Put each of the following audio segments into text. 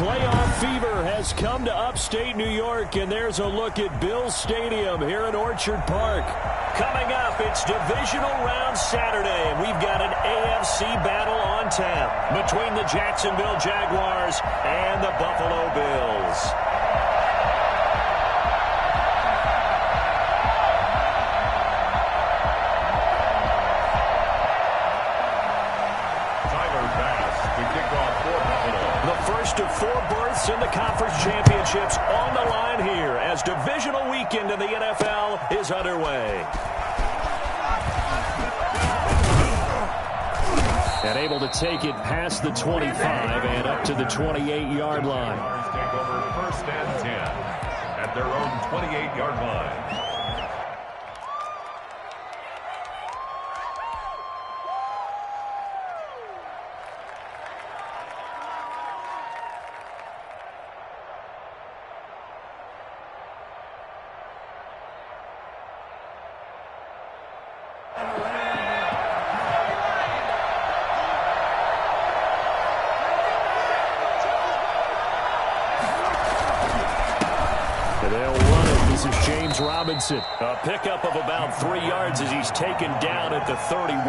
Playoff fever has come to upstate New York, and there's a look at Bills Stadium here in Orchard Park. Coming up, it's Divisional Round Saturday, and we've got an AFC battle on tap between the Jacksonville Jaguars and the Buffalo Bills. First of 4 berths in the conference championships on the line here as divisional weekend in the NFL is underway. And able to take it past the 25 and up to the 28-yard line. Take over 1st and 10 at their own 28-yard line. Robinson, a pickup of about 3 yards as he's taken down at the 31.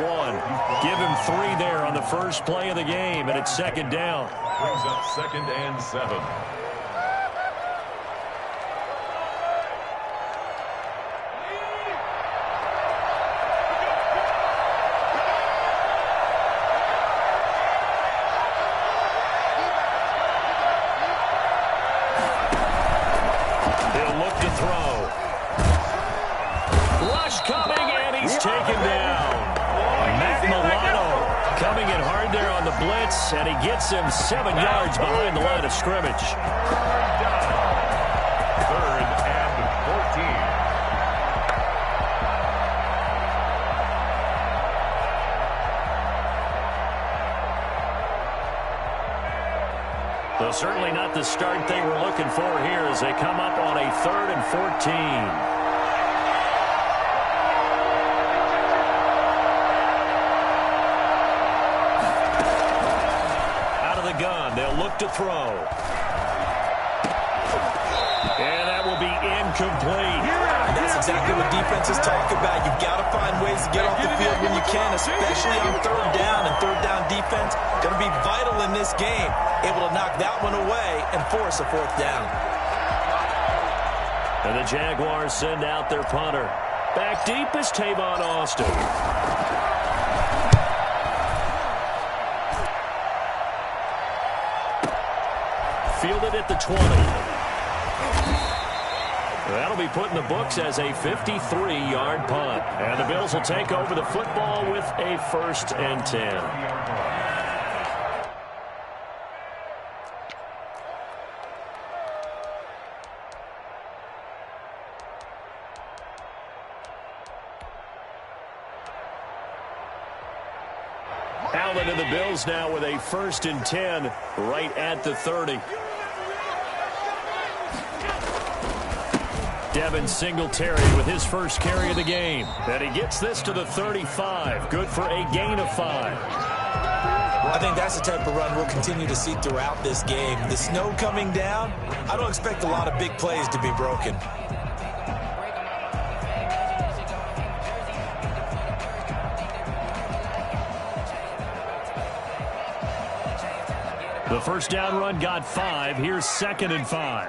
Give him 3 there on the first play of the game, and it's 2nd down. Brings up 2nd and 7. He'll look to throw. Rush coming, and he's taken down. Matt Milano coming in hard there on the blitz, and he gets him 7 yards behind the line of scrimmage. 3rd and 14. Though certainly not the start they were looking for here as they come up on a 3rd and 14. Gun. They'll look to throw. And that will be incomplete. That's exactly what defenses talk about. You've got to find ways to get off the field when you can, especially on 3rd down. And 3rd down defense going to be vital in this game. Able to knock that one away and force a 4th down. And the Jaguars send out their punter. Back deep is Tavon Austin. Fielded at the 20. That'll be put in the books as a 53-yard punt. And the Bills will take over the football with a 1st and 10. Allen and the Bills now with a 1st and 10 right at the 30. Devin Singletary with his first carry of the game. And he gets this to the 35. Good for a gain of 5. I think that's the type of run we'll continue to see throughout this game. The snow coming down, I don't expect a lot of big plays to be broken. The first down run got 5. Here's 2nd and 5.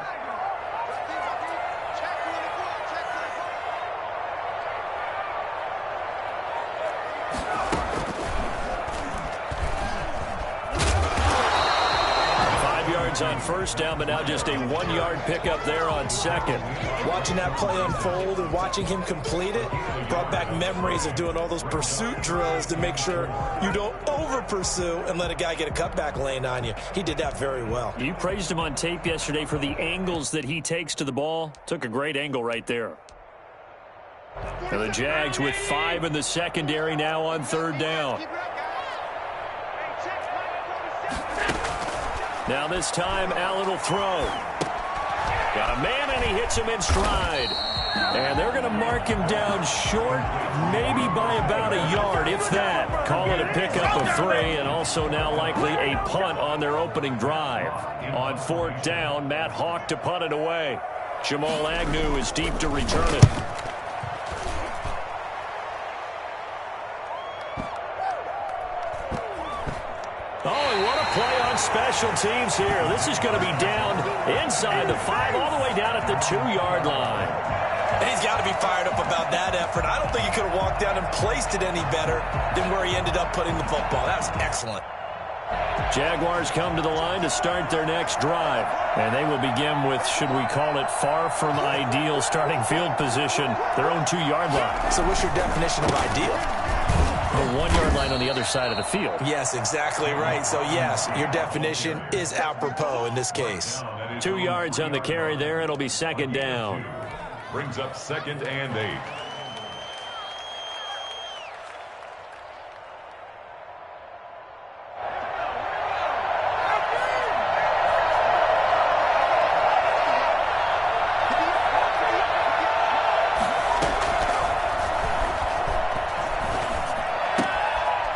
On 1st down, but now just a 1-yard pickup there on 2nd. Watching that play unfold and watching him complete it brought back memories of doing all those pursuit drills to make sure you don't over-pursue and let a guy get a cutback lane on you. He did that very well. You praised him on tape yesterday for the angles that he takes to the ball. Took a great angle right there. And the Jags with 5 in the secondary now on 3rd down. Now this time, Allen will throw. Got a man, and he hits him in stride. And they're going to mark him down short, maybe by about a yard, if that. Call it a pickup of 3, and also now likely a punt on their opening drive. On 4th down, Matt Hawk to punt it away. Jamal Agnew is deep to return it. Oh, and what a play on special teams here. This is going to be down inside the 5, all the way down at the 2-yard line. And he's got to be fired up about that effort. I don't think he could have walked down and placed it any better than where he ended up putting the football. That was excellent. Jaguars come to the line to start their next drive. And they will begin with, should we call it, far from ideal starting field position, their own 2-yard line. So what's your definition of ideal? The 1-yard line on the other side of the field. Yes, exactly right. So, yes, your definition is apropos in this case. 2 yards on the carry there. It'll be 2nd down. Brings up 2nd and 8.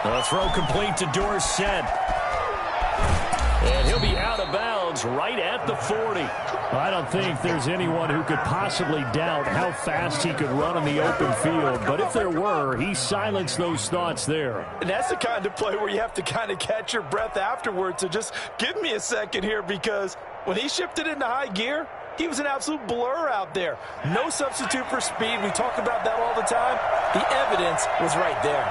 The throw complete to Dorsett. And he'll be out of bounds right at the 40. I don't think there's anyone who could possibly doubt how fast he could run in the open field. But if there were, he silenced those thoughts there. And that's the kind of play where you have to kind of catch your breath afterwards. So just give me a second here, because when he shifted into high gear, he was an absolute blur out there. No substitute for speed. We talk about that all the time. The evidence was right there.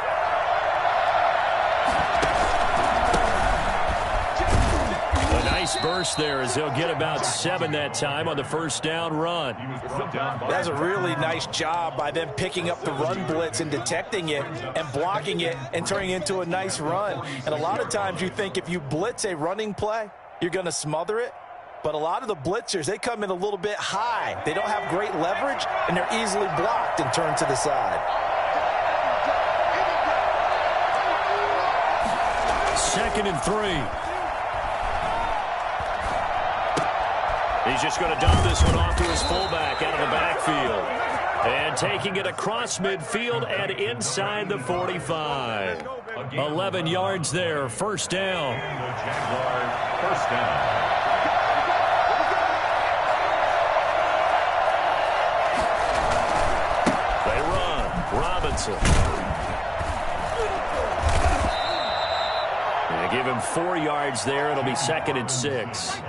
Burst there as he'll get about 7 that time on the 1st down run. That's a really nice job by them picking up the run blitz and detecting it and blocking it and turning it into a nice run. And a lot of times you think if you blitz a running play, you're going to smother it. But a lot of the blitzers, they come in a little bit high. They don't have great leverage, and they're easily blocked and turned to the side. 2nd and 3. He's just going to dump this one off to his fullback out of the backfield. And taking it across midfield and inside the 45. 11 yards there, 1st down. Jaguars, 1st down. They run. Robinson. They give him 4 yards there. It'll be 2nd and 6.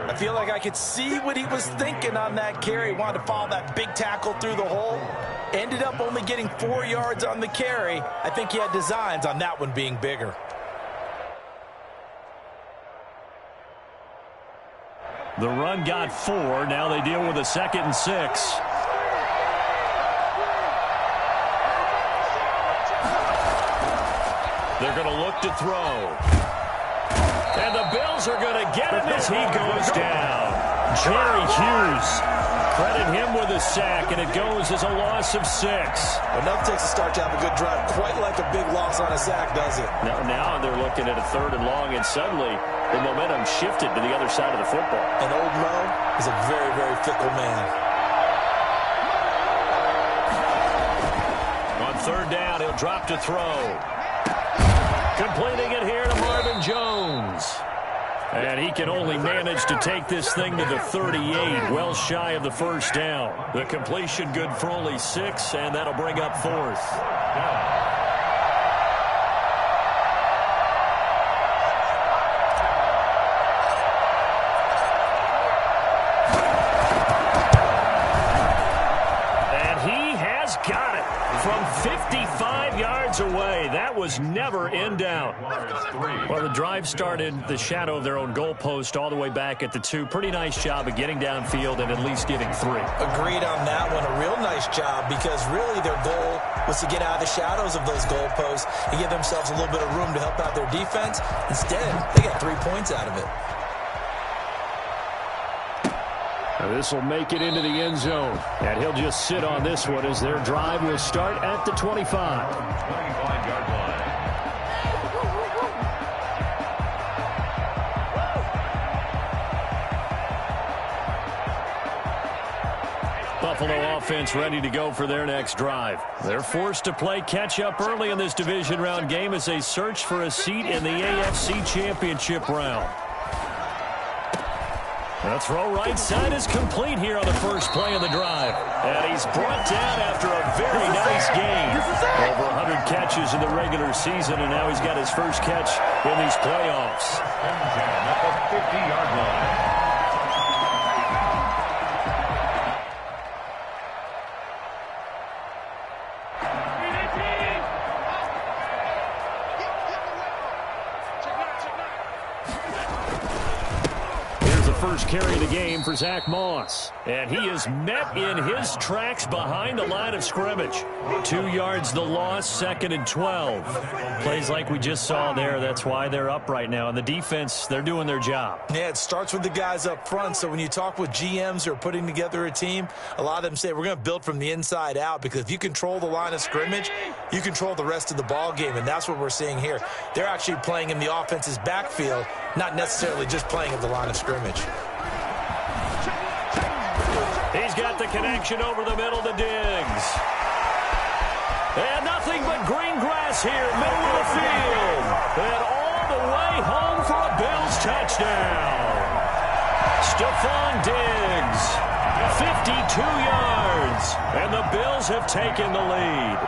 I feel like I could see what he was thinking on that carry. Wanted to follow that big tackle through the hole. Ended up only getting 4 yards on the carry. I think he had designs on that one being bigger. The run got 4. Now they deal with a 2nd and 6. They're going to look to throw. And the Bills are going to get him as he goes down. Jerry Hughes, credit him with a sack, and it goes as a loss of 6. Enough takes a start to have a good drive. Quite like a big loss on a sack, does it? Now they're looking at a 3rd and long, and suddenly the momentum shifted to the other side of the football. And old Mo is a very, very fickle man. On 3rd down, he'll drop to throw. Completing it here to Marvin Jones. And he can only manage to take this thing to the 38, well shy of the 1st down. The completion good for only 6, and that'll bring up 4th. From 55 yards away. That was never in doubt. Well, the drive started the shadow of their own goalpost all the way back at the 2. Pretty nice job of getting downfield and at least getting 3. Agreed on that one. A real nice job, because really their goal was to get out of the shadows of those goalposts and give themselves a little bit of room to help out their defense. Instead, they got 3 points out of it. This will make it into the end zone. And he'll just sit on this one as their drive will start at the 25. 25-yard line. Buffalo offense ready to go for their next drive. They're forced to play catch-up early in this division round game as they search for a seat in the AFC Championship round. The throw right side is complete here on the first play of the drive. And he's brought down after a very nice game. Over 100 catches in the regular season, and now he's got his first catch in these playoffs. At the 50-yard line. First carry of the game for Zach Moss. And he is met in his tracks behind the line of scrimmage. 2 yards the loss, 2nd and 12. Plays like we just saw there. That's why they're up right now. And the defense, they're doing their job. Yeah, it starts with the guys up front. So when you talk with GMs who are putting together a team, a lot of them say we're going to build from the inside out, because if you control the line of scrimmage, you control the rest of the ball game. And that's what we're seeing here. They're actually playing in the offense's backfield, not necessarily just playing at the line of scrimmage. He's got the connection over the middle to Diggs. And nothing but green grass here, middle of the field. And all the way home for a Bills touchdown. Stephon Diggs, 52 yards. And the Bills have taken the lead.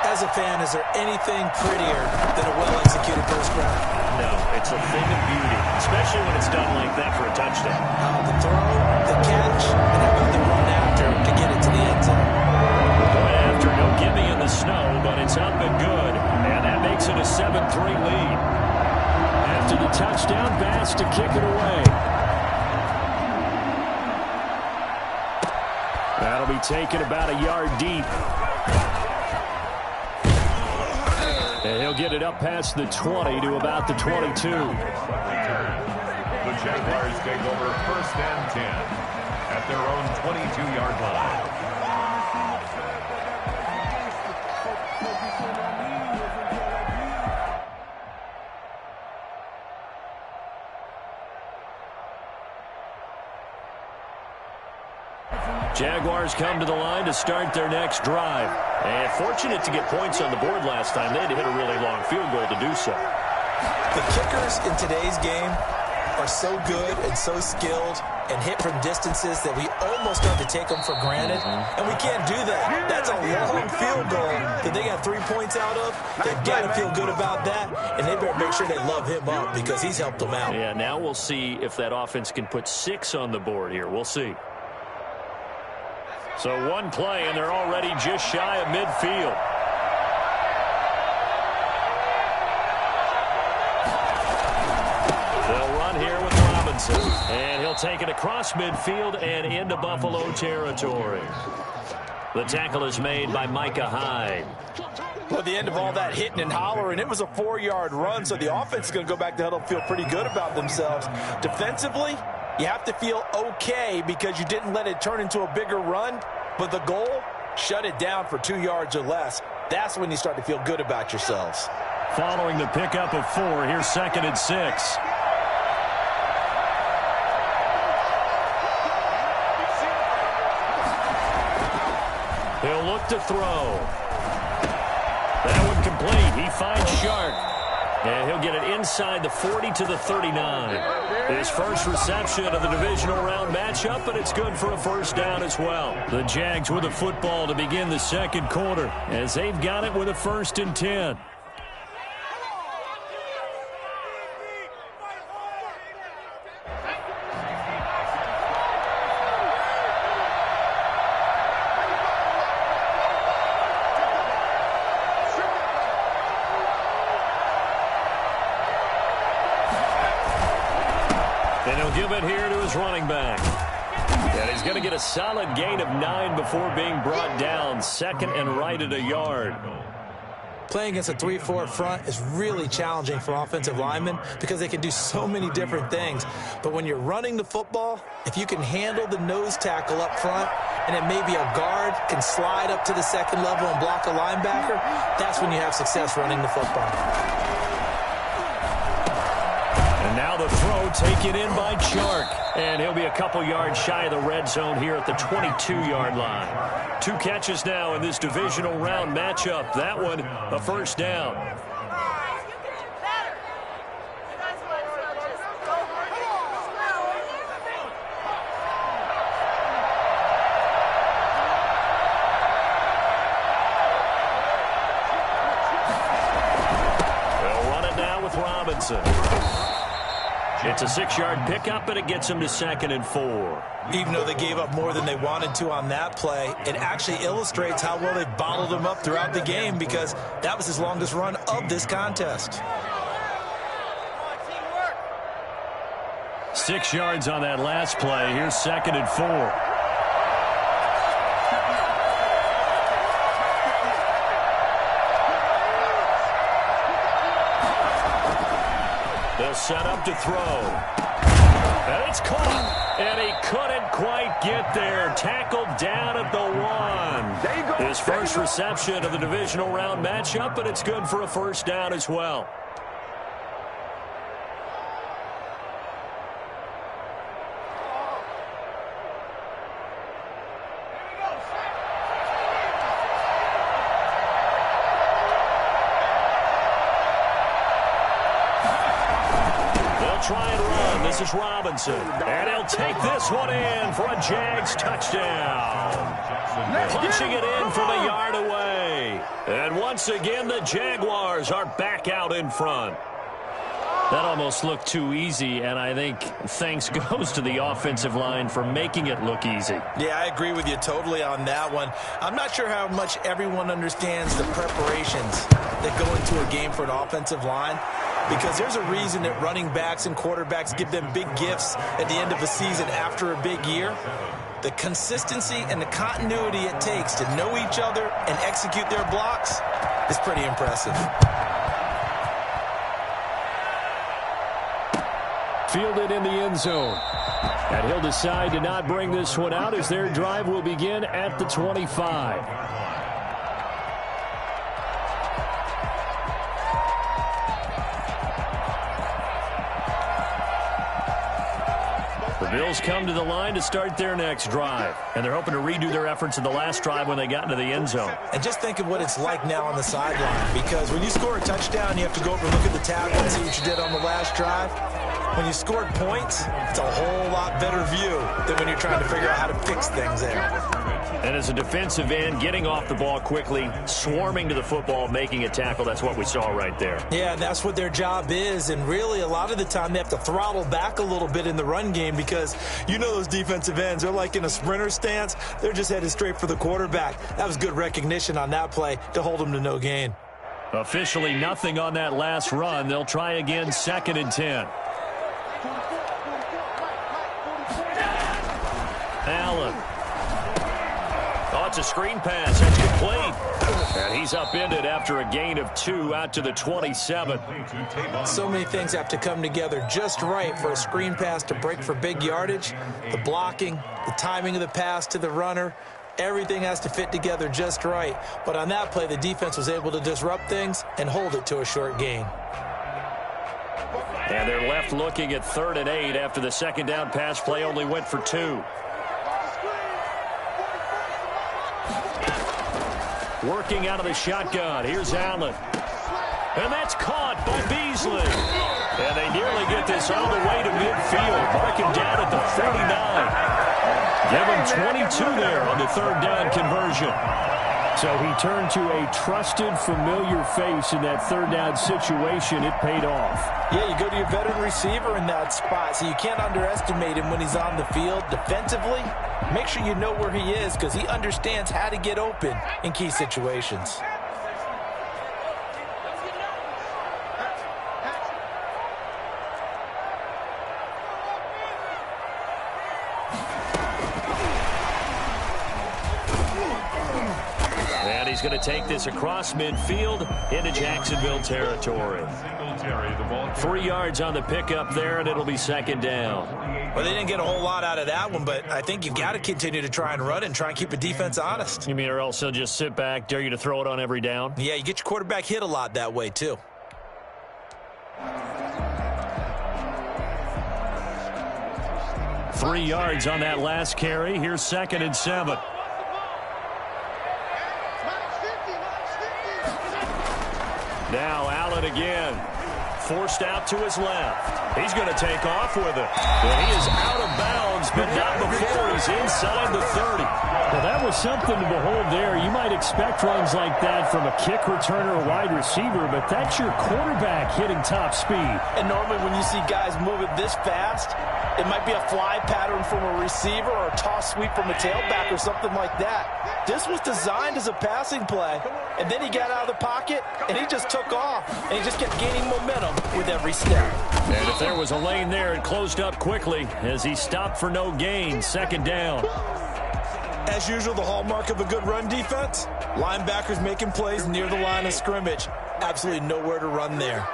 As a fan, is there anything prettier than a well-executed first round? No, it's a thing of beauty, especially when it's done like that for a touchdown. The throw, the catch, and how about the run after to get it to the end zone? Point after, no gimme in the snow, but it's up and good. And that makes it a 7-3 lead. After the touchdown, Bass to kick it away. That'll be taken about a yard deep. And he'll get it up past the 20 to about the 22. The Jaguars take over 1st and 10 at their own 22-yard line. Jaguars come to the line to start their next drive. And fortunate to get points on the board last time. They had to hit a really long field goal to do so. The kickers in today's game are so good and so skilled and hit from distances that we almost start to take them for granted. And we can't do that. That's a long field goal that they got 3 points out of. They've got to feel good about that, and they better make sure they love him up because he's helped them out. Yeah, now we'll see if that offense can put 6 on the board here. We'll see. So one play, and they're already just shy of midfield. They'll run here with Robinson. And he'll take it across midfield and into Buffalo territory. The tackle is made by Micah Hyde. Well, at the end of all that hitting and hollering, it was a 4-yard run, so the offense is going to go back to huddle, feel pretty good about themselves. Defensively, you have to feel okay because you didn't let it turn into a bigger run, but the goal, shut it down for 2 yards or less. That's when you start to feel good about yourselves. Following the pickup of 4, here's 2nd and 6. He'll look to throw. That one complete. He finds Shark. And he'll get it inside the 40 to the 39. His first reception of the divisional round matchup, and it's good for a first down as well. The Jags with a football to begin the second quarter as they've got it with a 1st and 10. And he'll give it here to his running back. And he's going to get a solid gain of 9 before being brought down. 2nd and right at a yard. Playing against a 3-4 front is really challenging for offensive linemen because they can do so many different things. But when you're running the football, if you can handle the nose tackle up front and then maybe a guard can slide up to the 2nd level and block a linebacker, that's when you have success running the football. And now the throw taken in by Chark. And he'll be a couple yards shy of the red zone here at the 22-yard line. 2 catches now in this divisional round matchup. That one, a first down. Robinson. It's a 6-yard pickup, and it gets him to 2nd and 4. Even though they gave up more than they wanted to on that play, it actually illustrates how well they bottled him up throughout the game, because that was his longest run of this contest. 6 yards on that last play. Here's 2nd and 4. They'll set up to throw. And it's caught. And he couldn't quite get there. Tackled down at the 1. His first reception of the divisional round matchup, but it's good for a first down as well. Try and run. This is Robinson. And he'll take this one in for a Jags touchdown. Punching it in from a yard away. And once again, the Jaguars are back out in front. That almost looked too easy, and I think thanks goes to the offensive line for making it look easy. Yeah, I agree with you totally on that one. I'm not sure how much everyone understands the preparations that go into a game for an offensive line, because there's a reason that running backs and quarterbacks give them big gifts at the end of a season after a big year. The consistency and the continuity it takes to know each other and execute their blocks is pretty impressive. Fielded in the end zone. And he'll decide to not bring this one out as their drive will begin at the 25. The Bills come to the line to start their next drive. And they're hoping to redo their efforts in the last drive when they got into the end zone. And just think of what it's like now on the sideline. Because when you score a touchdown, you have to go over and look at the tablet and see what you did on the last drive. When you scored points, it's a whole lot better view than when you're trying to figure out how to fix things there. And as a defensive end, getting off the ball quickly, swarming to the football, making a tackle, that's what we saw right there. Yeah, that's what their job is. And really, a lot of the time, they have to throttle back a little bit in the run game because you know those defensive ends, they're like in a sprinter stance. They're just headed straight for the quarterback. That was good recognition on that play to hold them to no gain. Officially nothing on that last run. They'll try again, 2nd and 10. Allen. Oh, it's a screen pass. That's complete. And he's upended after a gain of 2 out to the 27. So many things have to come together just right for a screen pass to break for big yardage. The blocking, the timing of the pass to the runner, everything has to fit together just right. But on that play, the defense was able to disrupt things and hold it to a short gain. And they're left looking at 3rd and 8 after the second down pass play only went for 2. Working out of the shotgun. Here's Allen. And that's caught by Beasley. And they nearly get this all the way to midfield. Mark him down at the 49. Give him 22 there on the 3rd down conversion. So he turned to a trusted, familiar face in that 3rd down situation. It paid off. Yeah, you go to your veteran receiver in that spot, so you can't underestimate him when he's on the field. Defensively, make sure you know where he is because he understands how to get open in key situations. And he's going to take this across midfield into Jacksonville territory. 3 yards on the pickup there, and it'll be 2nd down. Well, they didn't get a whole lot out of that one, but I think you've got to continue to try and run and try and keep a defense honest. You mean, or else he'll just sit back, dare you to throw it on every down? Yeah, you get your quarterback hit a lot that way, too. 3 yards on that last carry. Here's 2nd and 7. Now Allen again. Forced out to his left. He's going to take off with it. And he is out of bounds, but not before he's inside the 30. Well, that was something to behold there. You might expect runs like that from a kick returner or wide receiver, but that's your quarterback hitting top speed. And normally when you see guys moving this fast, it might be a fly pattern from a receiver or a toss sweep from a tailback or something like that. This was designed as a passing play, and then he got out of the pocket, and he just took off, and he just kept gaining momentum with every step. And if there was a lane there, it closed up quickly as he stopped for no gain. 2nd down. As usual, the hallmark of a good run defense, linebackers making plays near the line of scrimmage. Absolutely nowhere to run there.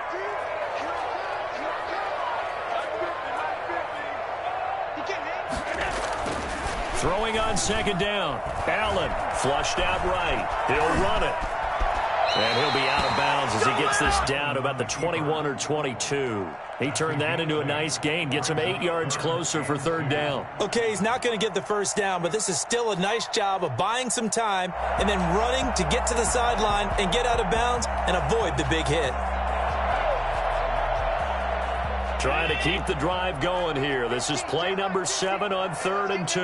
Throwing on 2nd down. Allen flushed out right. He'll run it. And he'll be out of bounds as he gets this down to about the 21 or 22. He turned that into a nice gain. Gets him 8 yards closer for 3rd down. Okay, he's not going to get the first down, but this is still a nice job of buying some time and then running to get to the sideline and get out of bounds and avoid the big hit. Trying to keep the drive going here. This is play number 7 on 3rd and 2.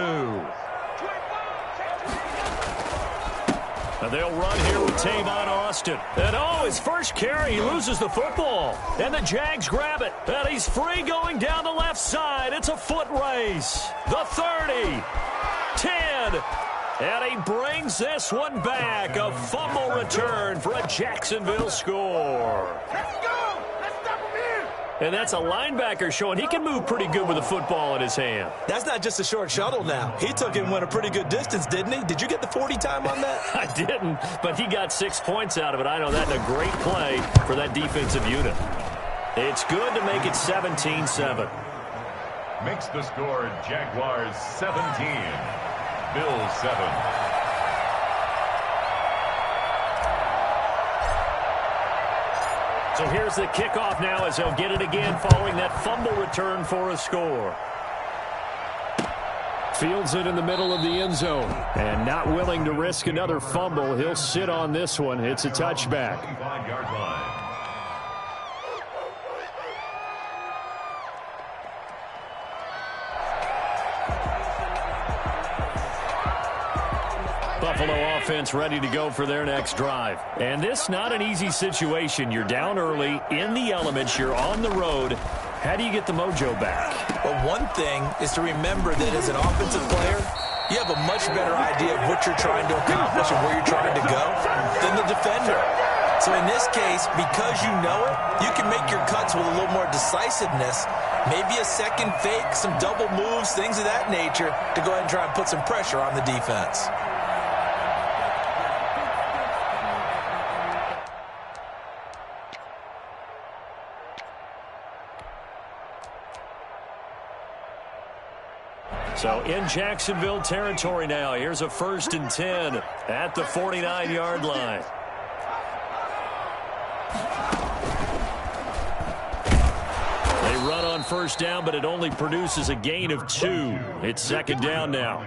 And they'll run here with Tavon Austin. And his first carry, he loses the football. And the Jags grab it. And he's free going down the left side. It's a foot race. The 30, 10, and he brings this one back. A fumble return for a Jacksonville score. And that's a linebacker showing he can move pretty good with a football in his hand. That's not just a short shuttle now. He took it and went a pretty good distance, didn't he? Did you get the 40 time on that? I didn't, but he got 6 points out of it. I know that in a great play for that defensive unit. It's good to make it 17-7. Makes the score Jaguars 17, Bills 7. So here's the kickoff now as they'll get it again following that fumble return for a score. Fields it in the middle of the end zone. And not willing to risk another fumble. He'll sit on this one. It's a touchback. 5-yard line. Buffalo offense ready to go for their next drive. And this not an easy situation. You're down early, in the elements, you're on the road. How do you get the mojo back? Well, one thing is to remember that as an offensive player, you have a much better idea of what you're trying to accomplish and where you're trying to go than the defender. So in this case, because you know it, you can make your cuts with a little more decisiveness, maybe a second fake, some double moves, things of that nature, to go ahead and try and put some pressure on the defense. So in Jacksonville territory now. Here's a 1st and 10 at the 49-yard line. They run on 1st down, but it only produces a gain of 2. It's 2nd down now.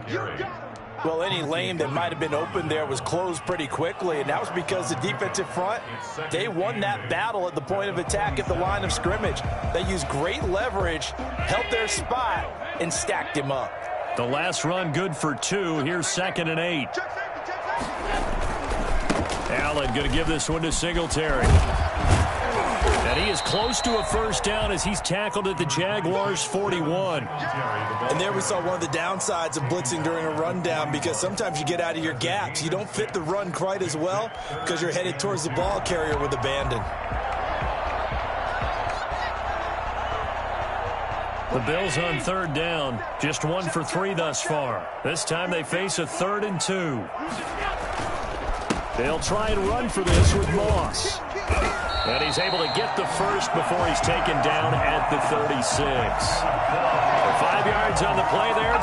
Well, any lane that might have been open there was closed pretty quickly, and that was because the defensive front, they won that battle at the point of attack at the line of scrimmage. They used great leverage, held their spot, and stacked him up. The last run good for 2. Here's 2nd and 8. Allen going to give this one to Singletary. And he is close to a 1st down as he's tackled at the Jaguars' 41. And there we saw one of the downsides of blitzing during a rundown, because sometimes you get out of your gaps. You don't fit the run quite as well because you're headed towards the ball carrier with abandon. The Bills on 3rd down, just 1 for 3 thus far. This time they face a 3rd and 2. They'll try and run for this with Moss. And he's able to get the first before he's taken down at the 36. 5 yards on the play there.